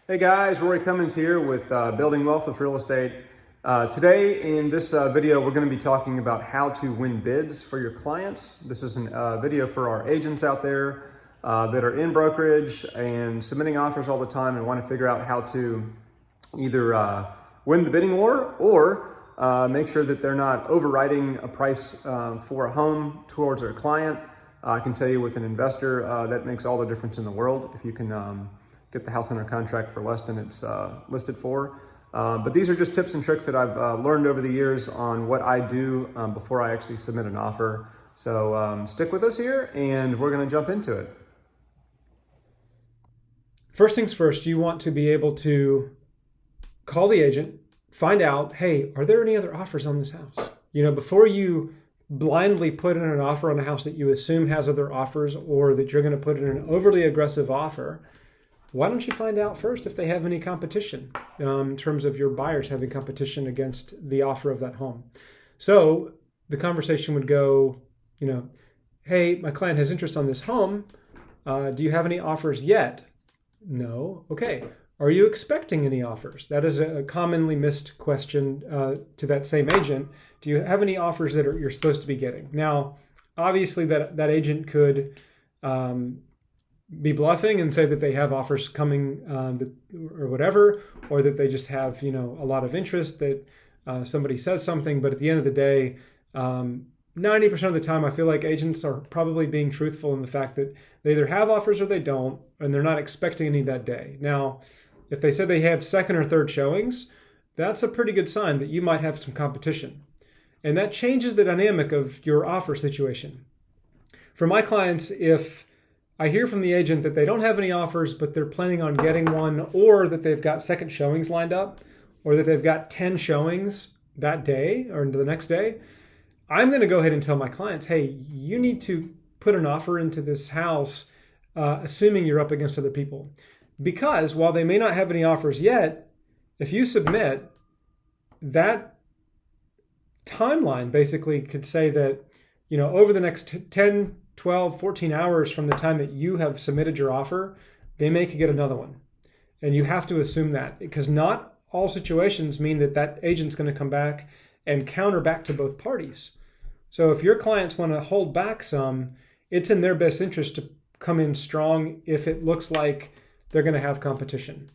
Hey guys, Rory Cummins here with Building Wealth with Real Estate. Today in this video, we're going to be talking about how to win bids for your clients. This is a video for our agents out there that are in brokerage and submitting offers all the time and want to figure out how to either win the bidding war or make sure that they're not overriding a price for a home towards their client. I can tell you with an investor, that makes all the difference in the world if you can get the house under contract for less than it's listed for. But these are just tips and tricks that I've learned over the years on what I do before I actually submit an offer. So stick with us here and we're gonna jump into it. First things first, you want to be able to call the agent, find out, hey, are there any other offers on this house? Before you blindly put in an offer on a house that you assume has other offers or that you're gonna put in an overly aggressive offer, why don't you find out first if they have any competition in terms of your buyers having competition against the offer of that home? So the conversation would go, hey, my client has interest on this home. Do you have any offers yet? No. Okay. Are you expecting any offers? That is a commonly missed question to that same agent. Do you have any offers that you're supposed to be getting? Now, obviously that agent could be bluffing and say that they have offers coming or whatever, or that they just have, a lot of interest, that somebody says something. But at the end of the day, 90% of the time, I feel like agents are probably being truthful in the fact that they either have offers or they don't, and they're not expecting any that day. Now, if they say they have second or third showings, that's a pretty good sign that you might have some competition. And that changes the dynamic of your offer situation. For my clients, if I hear from the agent that they don't have any offers, but they're planning on getting one, or that they've got second showings lined up, or that they've got 10 showings that day or the next day, I'm going to go ahead and tell my clients, hey, you need to put an offer into this house, assuming you're up against other people. Because while they may not have any offers yet, if you submit, that timeline basically could say that, over the next 10, 12, 14 hours from the time that you have submitted your offer, they may get another one. And you have to assume that, because not all situations mean that that agent's going to come back and counter back to both parties. So if your clients want to hold back some, it's in their best interest to come in strong if it looks like they're going to have competition.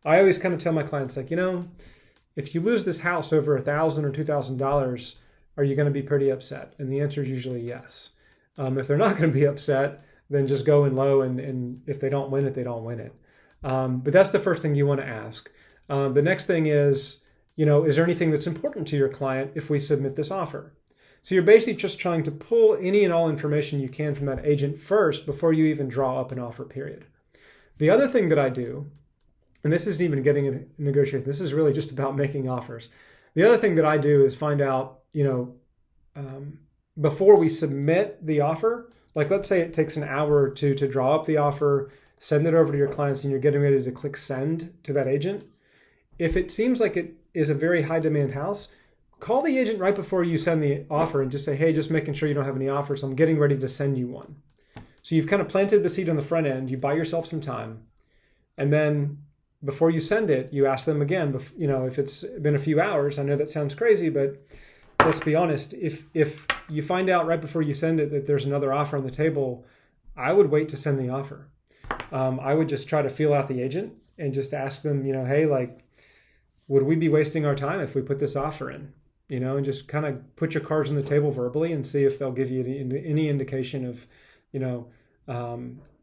I always kind of tell my clients, like, if you lose this house over $1,000 or $2,000, are you going to be pretty upset? And the answer is usually yes. If they're not going to be upset, then just go in low, and if they don't win it, they don't win it. But that's the first thing you want to ask. The next thing is, is there anything that's important to your client if we submit this offer? So you're basically just trying to pull any and all information you can from that agent first before you even draw up an offer period. The other thing that I do, and this isn't even getting a negotiation, this is really just about making offers. The other thing that I do is find out, before we submit the offer, like let's say it takes an hour or two to draw up the offer, send it over to your clients, and you're getting ready to click send to that agent. If it seems like it is a very high demand house, call the agent right before you send the offer and just say, hey, just making sure you don't have any offers. I'm getting ready to send you one. So you've kind of planted the seed on the front end. You buy yourself some time. And then before you send it, you ask them again, if it's been a few hours. I know that sounds crazy, but let's be honest. If you find out right before you send it that there's another offer on the table, I would wait to send the offer. I would just try to feel out the agent and just ask them, hey, would we be wasting our time if we put this offer in? And just kind of put your cards on the table verbally and see if they'll give you any indication of,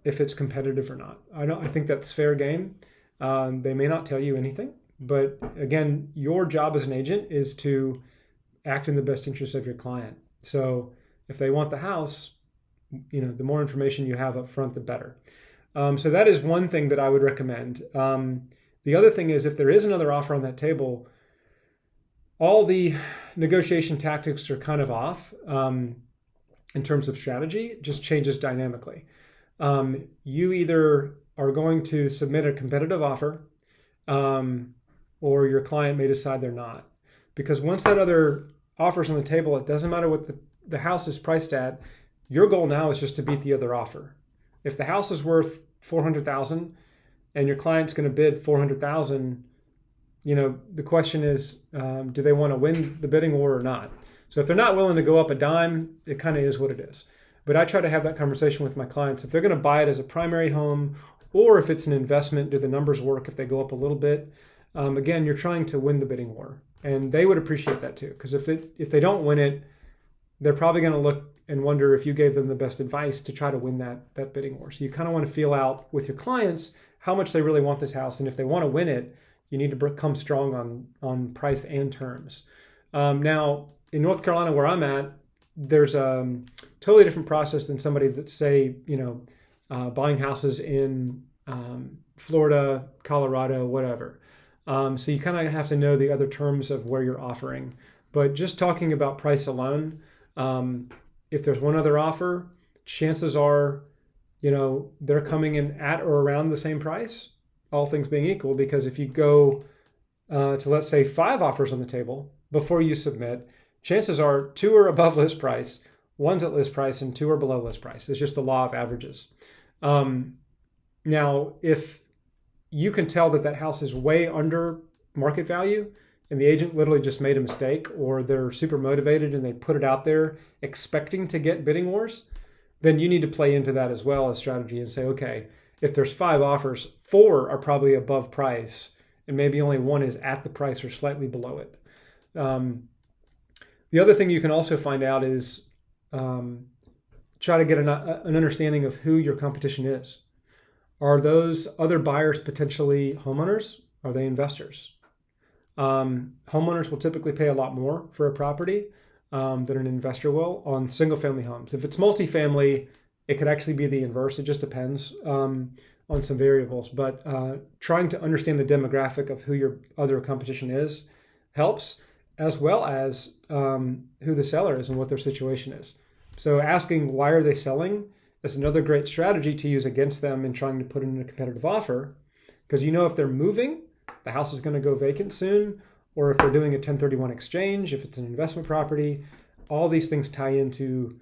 if it's competitive or not. I think that's fair game. They may not tell you anything, but again, your job as an agent is to act in the best interest of your client. So if they want the house, the more information you have up front, the better. So that is one thing that I would recommend. The other thing is, if there is another offer on that table, all the negotiation tactics are kind of off in terms of strategy. It just changes dynamically. You either are going to submit a competitive offer, or your client may decide they're not. Because once that other offer's on the table, it doesn't matter what the house is priced at. Your goal now is just to beat the other offer. If the house is worth $400,000 and your client's going to bid 400,000, the question is, do they want to win the bidding war or not? So if they're not willing to go up a dime, it kind of is what it is. But I try to have that conversation with my clients. If they're going to buy it as a primary home, or if it's an investment, do the numbers work if they go up a little bit? Again, you're trying to win the bidding war, and they would appreciate that too. Because if they don't win it, they're probably going to look and wonder if you gave them the best advice to try to win that bidding war. So you kind of want to feel out with your clients how much they really want this house, and if they want to win it, you need to come strong on price and terms. Now, in North Carolina, where I'm at, there's a totally different process than somebody that's, say, buying houses in Florida, Colorado, whatever. So you kind of have to know the other terms of where you're offering. But just talking about price alone, if there's one other offer, chances are, they're coming in at or around the same price, all things being equal, because if you go to, let's say, 5 offers on the table before you submit, chances are 2 are above list price, 1's at list price, and 2 are below list price. It's just the law of averages. Now, if you can tell that house is way under market value and the agent literally just made a mistake, or they're super motivated and they put it out there expecting to get bidding wars, then you need to play into that as well as strategy and say, okay, if there's 5 offers, 4 are probably above price and maybe only 1 is at the price or slightly below it. The other thing you can also find out is try to get an understanding of who your competition is. Are those other buyers potentially homeowners? Are they investors? Homeowners will typically pay a lot more for a property than an investor will on single family homes. If it's multifamily, it could actually be the inverse. It just depends on some variables. But trying to understand the demographic of who your other competition is helps, as well as who the seller is and what their situation is. So asking why are they selling is another great strategy to use against them in trying to put in a competitive offer, because if they're moving, the house is going to go vacant soon, or if they're doing a 1031 exchange, if it's an investment property, all these things tie into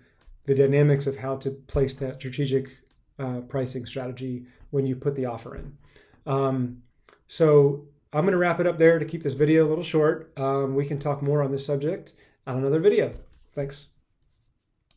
the dynamics of how to place that strategic pricing strategy when you put the offer in. So I'm going to wrap it up there to keep this video a little short. We can talk more on this subject on another video. Thanks.